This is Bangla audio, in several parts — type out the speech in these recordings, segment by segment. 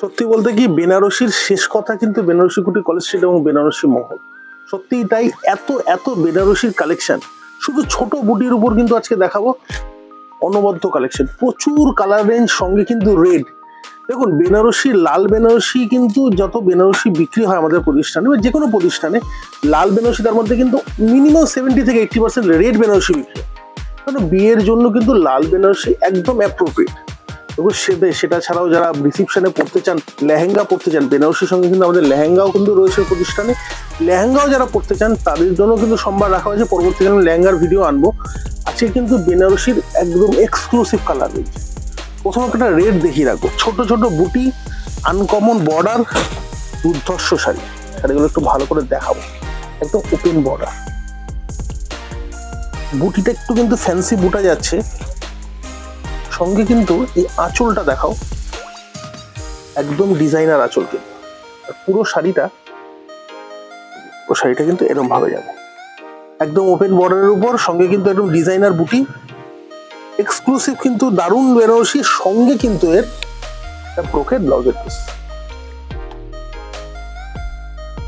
সত্যি বলতে কি বেনারসির শেষ কথা কিন্তু বেনারসি কুটি কলেজ স্ট্রিট এবং বেনারসি মহল। সত্যিই তাই, এত এত বেনারসির কালেকশন। শুধু ছোট বুটির উপর কিন্তু আজকে দেখাবো অনবদ্য কালেকশন, প্রচুর কালার রেঞ্জ, সঙ্গে কিন্তু রেড। দেখুন বেনারসি, লাল বেনারসি কিন্তু যত বেনারসি বিক্রি হয় আমাদের প্রতিষ্ঠানে বা যে কোনো প্রতিষ্ঠানে, লাল বেনারসি তার মধ্যে কিন্তু মিনিমাম 70 থেকে 80% রেড বেনারসি বিক্রি হয়। কারণ বিয়ের জন্য কিন্তু লাল বেনারসি একদম অ্যাপ্রোপ্রিয়েট। এবং সেটা ছাড়াও যারা রিসিপশনে পড়তে চান, লেহেঙ্গা পড়তে চান, বেনারসির সঙ্গে কিন্তু আমাদের লেহেঙ্গাও কিন্তু রয়েছে প্রতিষ্ঠানে। লেহেঙ্গাও যারা পড়তে চান তাদের জন্য কিন্তু সোমবার রাখা হয়েছে, পরবর্তীকালে আমি লেহেঙ্গার ভিডিও আনবো। আজকে কিন্তু বেনারসির একদম এক্সক্লুসিভ কালার রয়েছে। প্রথমে একটা রেড দেখিয়ে রাখবো, ছোট ছোট বুটি, আনকমন বর্ডার, দুর্ধর্ষ শাড়ি। শাড়িগুলো একটু ভালো করে দেখাবো, একদম ওপেন বর্ডার। বুটিটা একটু কিন্তু ফ্যান্সি বুটা যাচ্ছে, সঙ্গে কিন্তু এই আঁচলটা দেখাও, একদম ডিজাইনার আঁচল। কিন্তু পুরো শাড়িটা কিন্তু এরকম ভাবে যাবে, একদম ওপেন বর্ডারের উপর, সঙ্গে কিন্তু একদম ডিজাইনার বুটি, এক্সক্লুসিভ কিন্তু দারুণ বেনারসি। সঙ্গে কিন্তু এর একটা ব্রোকেট ব্লাউজের পিস,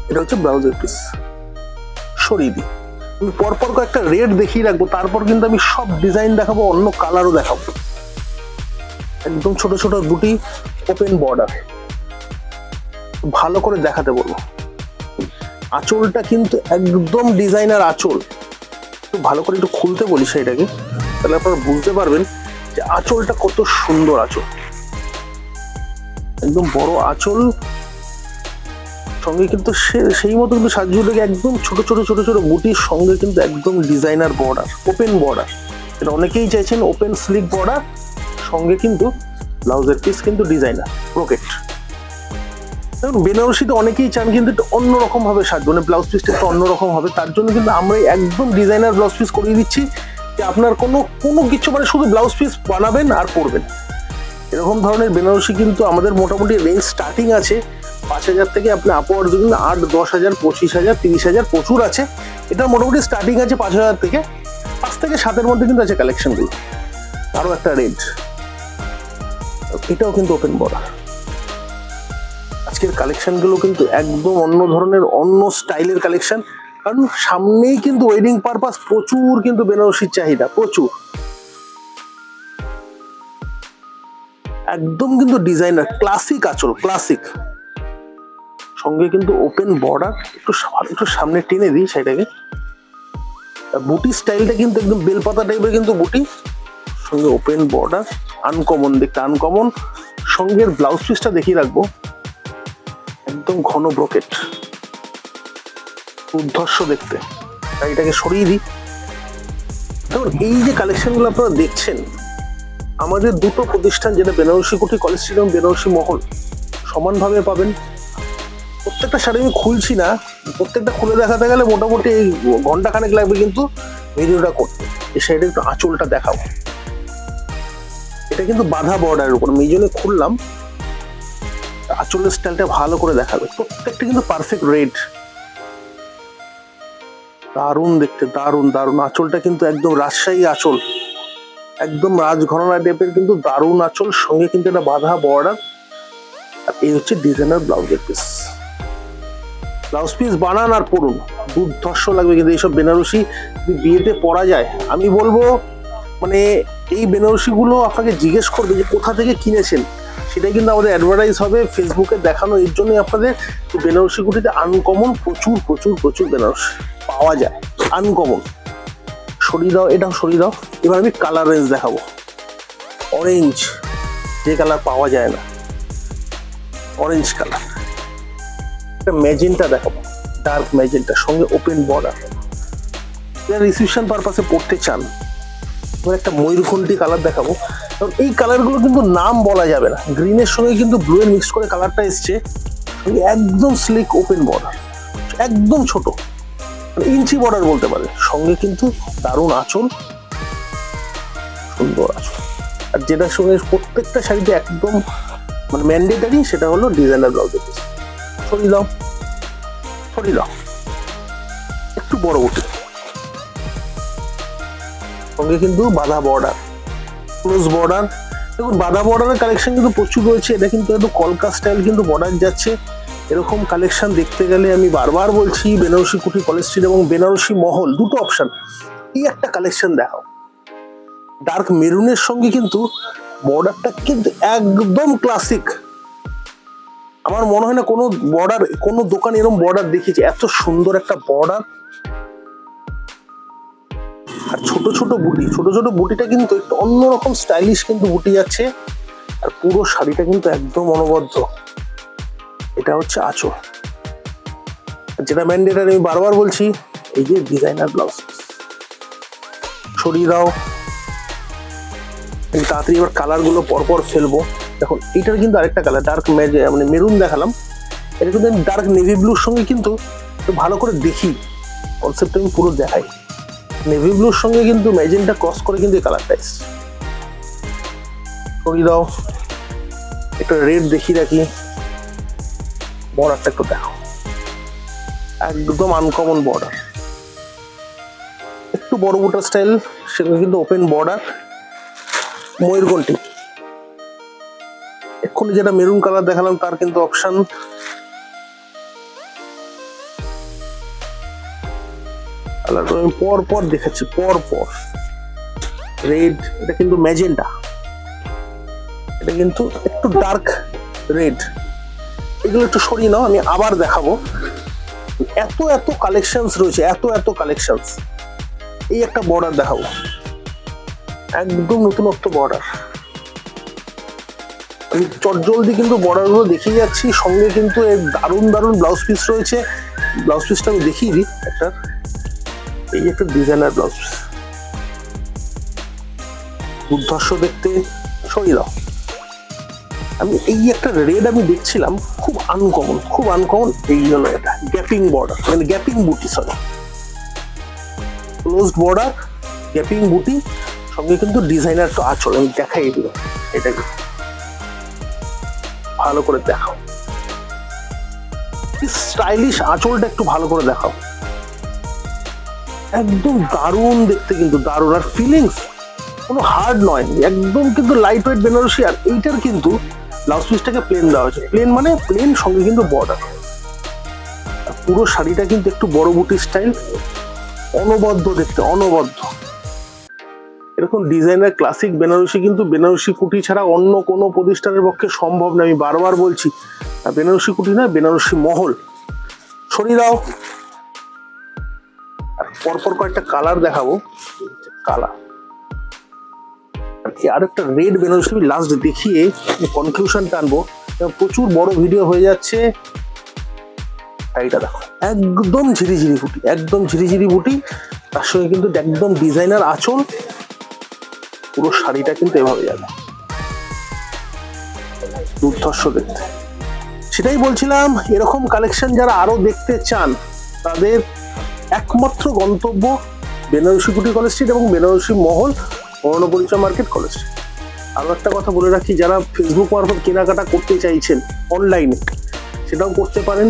এটা হচ্ছে ব্লাউজের পিস। সরিয়ে দিই, আমি পরপর কয়েকটা রেড দেখিয়ে রাখবো, তারপর কিন্তু আমি সব ডিজাইন দেখাবো, অন্য কালারও দেখাবো। একদম ছোট ছোট বুটি, ওপেন বর্ডার, ভালো করে দেখাতে বলবো। আঁচলটা কিন্তু একদম ডিজাইনার আঁচল, একটু ভালো করে একটু খুলতে বলি সেটাকে, তাহলে আপনারা বুঝতে পারবেন যে আঁচলটা কত সুন্দর আঁচল। একদম বড় আঁচল, সঙ্গে কিন্তু সেই মতো কিন্তু সাজিয়ে থেকে একদম ছোট ছোট ছোট ছোট বুটির সঙ্গে কিন্তু একদম ডিজাইনার বর্ডার, ওপেন বর্ডার। এটা অনেকেই চাইছেন ওপেন স্লিক বর্ডার, সঙ্গে কিন্তু ব্লাউজের পিস কিন্তু ডিজাইনার ব্রোকেট। দেখুন বেনারসিতে অনেকেই চান কিন্তু একটু অন্যরকম ভাবে সাজবে, মানে ব্লাউজ পিসটা একটু অন্যরকম হবে। তার জন্য কিন্তু আমরা একদম ডিজাইনার ব্লাউজ পিস করিয়ে দিচ্ছি, যে আপনার কোনো কিছু মানে শুধু ব্লাউজ পিস বানাবেন আর পরবেন। এরকম ধরনের বেনারসি কিন্তু আমাদের মোটামুটি রেঞ্জ স্টার্টিং আছে 5,000 থেকে আপনি আপওয়ার্ডস, কিন্তু 8, 10,000, 25,000, 30,000 প্রচুর আছে। এটা মোটামুটি স্টার্টিং আছে 5,000 থেকে, 5 থেকে 7-এর মধ্যে কিন্তু আছে কালেকশনগুলো। আরো একটা রেঞ্জ, এটাও কিন্তু ওপেন বর্ডার। আজকের কালেকশনগুলো কিন্তু একদম অন্য ধরনের, অন্য স্টাইলের কালেকশন। কারণ সামনেই কিন্তু ওয়েডিং পারপাস, প্রচুর কিন্তু বেনারসির চাহিদা, প্রচুর। একদম কিন্তু ডিজাইনার ক্লাসিক আঁচল, ক্লাসিক, সঙ্গে কিন্তু ওপেন বর্ডার। একটু সামনে টেনে দিই সেটাকে। বুটি স্টাইলটা কিন্তু একদম বেলপাতা টাইপের কিন্তু বুটি, সঙ্গে ওপেন বর্ডার, আনকমন দেখতে, আনকমন। সঙ্গে ব্লাউজ পিসটা দেখিয়ে রাখবো, একদম ঘন ব্রোকেট, উদ্ধর্ষ দেখতে। এটাকে সরিয়ে দিই। দেখুন এই যে কালেকশনগুলো আপনারা দেখছেন, আমাদের দুটো প্রতিষ্ঠান, যেটা বেনারসি কুটি কলেজ স্ট্রিট এবং বেনারসি মহল, সমানভাবে পাবেন। প্রত্যেকটা শাড়ি আমি খুলছি না, প্রত্যেকটা খুলে দেখাতে গেলে মোটামুটি ঘন্টা খানেক লাগবে কিন্তু ভিডিওটা করতে। এই শাড়িটা একটু আঁচলটা দেখাবো, এটা কিন্তু বাঁধা বর্ডারের উপর, আমি এই জন্য খুললাম। আঁচলের স্টাইলটা ভালো করে দেখাবে, প্রত্যেকটা কিন্তু পারফেক্ট রেড, দারুণ দেখতে, দারুণ দারুণ। আঁচলটা কিন্তু একদম রাজশাহী আঁচল, একদম রাজঘরানা টাইপের কিন্তু দারুণ আঁচল, সঙ্গে কিন্তু এটা বাঁধা বর্ডার। আর এই হচ্ছে ডিজাইনার ব্লাউজের পিস। ব্লাউজ পিস বানান আর পরুন, দুর্ধর্ষ লাগবে। কিন্তু এইসব বেনারসি বিয়েতে পরা যায়, আমি বলবো মানে এই বেনারসি গুলো আপনাকে জিজ্ঞেস করবে যে কোথা থেকে কিনেছেন, সেটাই কিন্তু আমাদের অ্যাডভার্টাইজ হবে ফেসবুকে দেখানো। এর জন্য আপনাদের বেনারসি গুটিতে আনকমন প্রচুর প্রচুর প্রচুর বেনারসি পাওয়া যায়, আনকমন। সরিয়ে দাও, এটাও সরিয়ে দাও। এবার আমি কালার রেঞ্জ দেখাবো। অরেঞ্জ, যে কালার পাওয়া যায় না, অরেঞ্জ কালার। ম্যাজেন্টা দেখাবো, ডার্ক ম্যাজেন্টা, সঙ্গে ওপেন বর্ডার। যারা রিসেপশন পারপাসে পড়তে চান, এবার একটা ময়ূরকণ্ঠী কালার দেখাবো। কারণ এই কালারগুলো কিন্তু নাম বলা যাবে না, গ্রিনের সঙ্গে কিন্তু ব্লু এর মিক্স করে কালারটা এসছে। একদম স্লিক ওপেন বর্ডার, একদম ছোট, ইঞ্চি বর্ডার বলতে পারে। সঙ্গে কিন্তু দারুণ আঁচল, সুন্দর আঁচল। আর যেটার সঙ্গে প্রত্যেকটা শাড়িতে একদম মানে ম্যান্ডেটারি, সেটা হলো ডিজাইনার ব্লাউজের পিস। সরিয়ে দাও, সরিয়ে দাও, একটু বড় বুটি, সঙ্গে কিন্তু বাঁধা বর্ডার, ক্লোজ বর্ডার, দেখুন বাঁধা বর্ডারের কালেকশন কিন্তু প্রচুর রয়েছে। এটা কিন্তু একটু কলকা স্টাইল কিন্তু বর্ডার যাচ্ছে। এরকম কালেকশন দেখতে গেলে আমি বারবার বলছি বেনারসি কুটি কলেজ স্ট্রিট এবং বেনারসি মহল দুটো অপশন, এই একটা কালেকশন দেখাও। ডার্ক মেরুনের সঙ্গে কিন্তু বর্ডারটা কিন্তু একদম ক্লাসিক। আমার মনে হয় না কোনো বর্ডার, কোনো দোকান এরকম বর্ডার দেখিয়েছে, এত সুন্দর একটা বর্ডার। আর ছোট ছোট বুটিটা কিন্তু একটু অন্যরকম স্টাইলিশ কিন্তু বুটি যাচ্ছে। আর পুরো শাড়িটা কিন্তু একদম অনবদ্য। এটা হচ্ছে আঁচল, যেটা ম্যান্ডেটারি আমি বারবার বলছি, এই যে ডিজাইনার ব্লাউজ। সরিয়ে দাও, আমি তাড়াতাড়ি এবার কালার গুলো পরপর ফেলবো। দেখুন এটার কিন্তু আরেকটা কালার ডার্ক মানে মেরুন দেখালাম, এটা কিন্তু আমি ডার্ক নেভি ব্লুর সঙ্গে কিন্তু একটু ভালো করে দেখি, কনসেপ্ট আমি পুরো দেখাই। নেভি ব্লুর সঙ্গে কিন্তু ম্যাজেন্টা ক্রস করে কিন্তু এই কালারটা এসছে। সরিয়ে দাও, একটা রেড দেখিয়ে রাখি, বর্ডারটা একটু দেখো, একদম আনকমন বর্ডার, একটু বড় বুটার স্টাইল, সেখানে কিন্তু ওপেন বর্ডার। ময়ূরকণ্ঠী, এক্ষুনি যেটা মেরুন কালার দেখালাম তার কিন্তু অপশন। কালারটা আমি পর দেখাচ্ছি, পর রেড, এটা কিন্তু ম্যাজেন্টা, এটা কিন্তু একটু ডার্ক রেড। এগুলো একটু সরিয়ে নাও, আমি আবার দেখাবো। এত কালেকশনস রয়েছে, এত কালেকশনস। এই একটা বর্ডার দেখাবো, একদম নতুনত্ব বর্ডার। আমি চটজলদি কিন্তু বর্ডার গুলো দেখিয়ে যাচ্ছি, সঙ্গে কিন্তু এর দারুণ ব্লাউজ পিস রয়েছে। ব্লাউজ পিসটা আমি দেখিয়ে দিই একটা, এই একটা ডিজাইনার ব্লাউজ পিস, দুর্ধর্ষ দেখতে। সরিয়ে দাও, আমি এই একটা রেড আমি দেখছিলাম, খুব আনকমন। এই জন্য এটা গ্যাপিং বর্ডার, মানে গ্যাপিং বুটি, ক্লোজড বর্ডার, গ্যাপিং বুটি, সঙ্গে কিন্তু ডিজাইনার তো আঁচল। আমি দেখাই দিল, এটাকে ভালো করে দেখাও, স্টাইলিশ আঁচলটা একটু ভালো করে দেখাও। একদম দারুণ দেখতে, কিন্তু দারুণ। আর ফিলিংস কোনো হার্ড নয়, একদম কিন্তু লাইট ওয়েট বেনারসি। আর এইটার কিন্তু ব্লাউজ পিসটাকে প্লেন দেওয়া হয়েছে, প্লেন মানে প্লেন, সঙ্গে কিন্তু বর্ডার। পুরো শাড়িটা কিন্তু একটু বড় বুটি স্টাইল, অনবদ্য দেখতে, অনবদ্য। এরকম ডিজাইনার ক্লাসিক বেনারসি কিন্তু বেনারসি কুটি ছাড়া অন্য কোনো প্রতিষ্ঠানের পক্ষে সম্ভব না, আমি বারবার বলছি। বেনারসি কুটি না, বেনারসি মহল। সরিয়ে দাও, আর পরপর কয়েকটা কালার দেখাবো। কালার আর একটা রেড বেনারসি লাস্ট দেখিয়ে কনক্লুশন টানবো, প্রচুর বড় ভিডিও হয়ে যাচ্ছে। শাড়িটা দেখো, একদম ঝিরিঝিরি বুটি, তার সঙ্গে কিন্তু একদম ডিজাইনার আঁচল। পুরো শাড়িটা কিন্তু এভাবে যাবে, দুর্ধর্ষ দেখতে। সেটাই বলছিলাম, এরকম কালেকশন যারা আরো দেখতে চান তাদের একমাত্র গন্তব্য বেনারসি কুটি কলেজ স্ট্রিট এবং বেনারসি মহল, অরণ্যপরিচয় মার্কেট কলেজ স্ট্রিট। আরো একটা কথা বলে রাখি, যারা ফেসবুক মারফত কেনাকাটা করতে চাইছেন অনলাইনে, সেটাও করতে পারেন।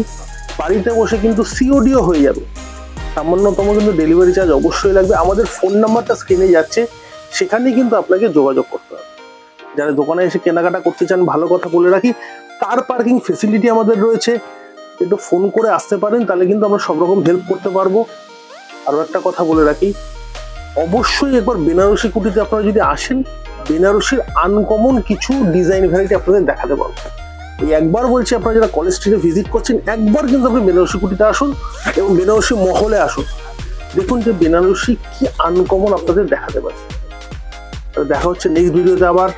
বাড়িতে বসে কিন্তু সিওডিও হয়ে যাবে, সামান্যতম কিন্তু ডেলিভারি চার্জ অবশ্যই লাগবে। আমাদের ফোন নাম্বারটা স্ক্রিনে যাচ্ছে, সেখানেই কিন্তু আপনাকে যোগাযোগ করতে হবে। যারা দোকানে এসে কেনাকাটা করতে চান, ভালো কথা বলে রাখি, কার পার্কিং ফেসিলিটি আমাদের রয়েছে, একটু ফোন করে আসতে পারেন, তাহলে কিন্তু আমরা সব রকম হেল্প করতে পারবো। আরো একটা কথা বলে রাখি, অবশ্যই একবার বেনারসি কুটিতে আপনারা যদি আসেন, বেনারসির আনকমন কিছু ডিজাইন ভ্যারাইটি আপনাদের দেখাতে পারবো। এই একবার বলছি, আপনারা যারা কলেজ স্ট্রিটে ভিজিট করছেন, একবার কিন্তু আপনি বেনারসি কুটিতে আসুন এবং বেনারসি মহলে আসুন, দেখুন যে বেনারসি কি আনকমন আপনাদের দেখাতে পারে। দেখা হচ্ছে নেক্সট ভিডিওতে আবার।